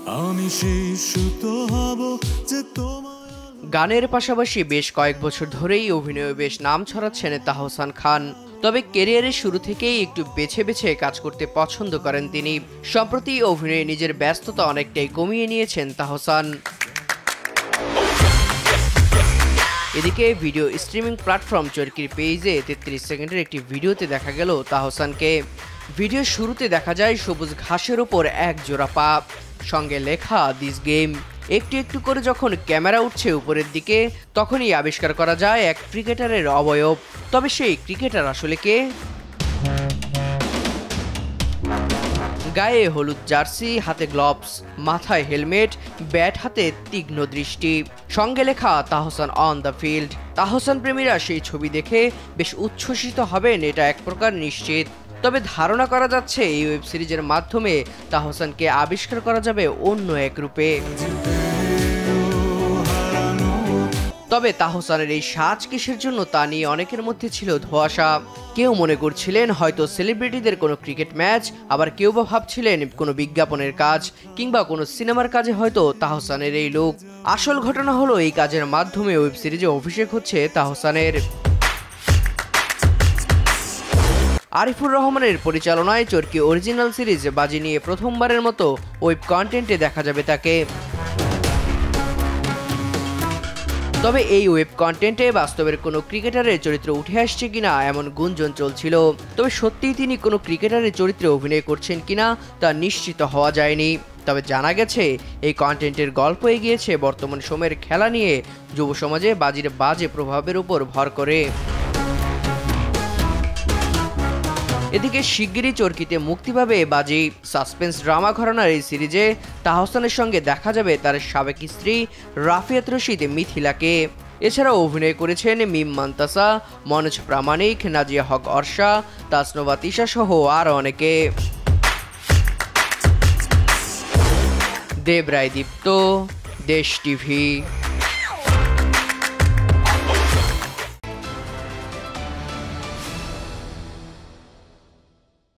আমি সেই সুতো হব যে তোমার। গানের পাশাপাশি বেশ কয়েক বছর ধরেই অভিনয়ে বেশ নাম ছড়াচ্ছেন তাহসান খান। তবে ক্যারিয়ারের শুরু থেকেই একটু বেছে বেছে কাজ করতে পছন্দ করেন তিনি। সম্প্রতি অভিনয়ে নিজের ব্যস্ততা অনেকটাই কমিয়ে নিয়েছেন তাহসান। এদিকে ভিডিও স্ট্রিমিং প্ল্যাটফর্ম চরকির পেজে 33 সেকেন্ডের একটি ভিডিওতে দেখা গেল তাহসানকে। ভিডিওর শুরুতে দেখা যায় সবুজ ঘাসের ওপর এক জোড়া পা, সঙ্গে লেখা দিস গেম। একটু একটু করে যখন ক্যামেরা উঠছে উপরের দিকে, তখনই আবিষ্কার করা যায় এক ক্রিকেটারের অবয়ব। তবে সেই ক্রিকেটার আসলে কে? গায়ে হলুদ জার্সি, হাতে গ্লোভস, মাথায় হেলমেট, ব্যাট হাতে তীক্ষ্ণ দৃষ্টি, সঙ্গে লেখা Tahsan on the field. Tahsan প্রেমীরা সেই ছবি দেখে বেশ উচ্ছ্বসিত হবেন, এটা এক প্রকার নিশ্চিত। তবে ধারণা করা যাচ্ছে এই ওয়েব সিরিজের মাধ্যমে তাহসানকে আবিষ্কার করা যাবে অন্য এক রূপে। তবে তাহসানের এই সাজ কিসের জন্য তা নিয়ে অনেকের মধ্যে ছিল ধোঁয়াশা। কেউ মনে করছিলেন হয়তো সেলিব্রিটিদের কোনো ক্রিকেট ম্যাচ, আবার কেউ বা ভাবছিলেন কোনো বিজ্ঞাপনের কাজ কিংবা কোনো সিনেমার কাজে হয়তো তাহসানের এই লুক। আসল ঘটনা হলো এই কাজের মাধ্যমে ওয়েব সিরিজে অভিষেক হচ্ছে তাহসানের। আরিফুর রহমানের পরিচালনায় চরকি অরিজিনাল সিরিজ বাজি নিয়ে প্রথমবারের মতো ওয়েব কন্টেন্টে দেখা যাবে তাকে। তবে এই ওয়েব কন্টেন্টে বাস্তবের কোনো ক্রিকেটারের চরিত্র উঠে আসছে কিনা এমন গুঞ্জন চলছিল। তবে সত্যিই তিনি কোনো ক্রিকেটারের চরিত্রে অভিনয় করছেন কিনা তা নিশ্চিত হওয়া যায়নি। তবে জানা গেছে এই কন্টেন্টের গল্প এগিয়েছে বর্তমান সময়ের খেলা নিয়ে যুব সমাজে বাজির বাজে প্রভাবের উপর ভর করে। এদিকে শিগগিরই চরকিতে মুক্তি পাবে বাজি। সাসপেন্স ড্রামা ঘরানার এই সিরিজে তাহসানের সঙ্গে দেখা যাবে তার সাবেক স্ত্রী রাফিয়াত রশিদ মিথিলাকে। এছাড়াও অভিনয় করেছেন মিম মান্তাসা, মনোজ প্রামাণিক, নাজিয়া হক অর্ষা, তাসনোভা তিশা সহ আরও অনেকে। দেব রায় দীপ্ত, দেশ টিভি।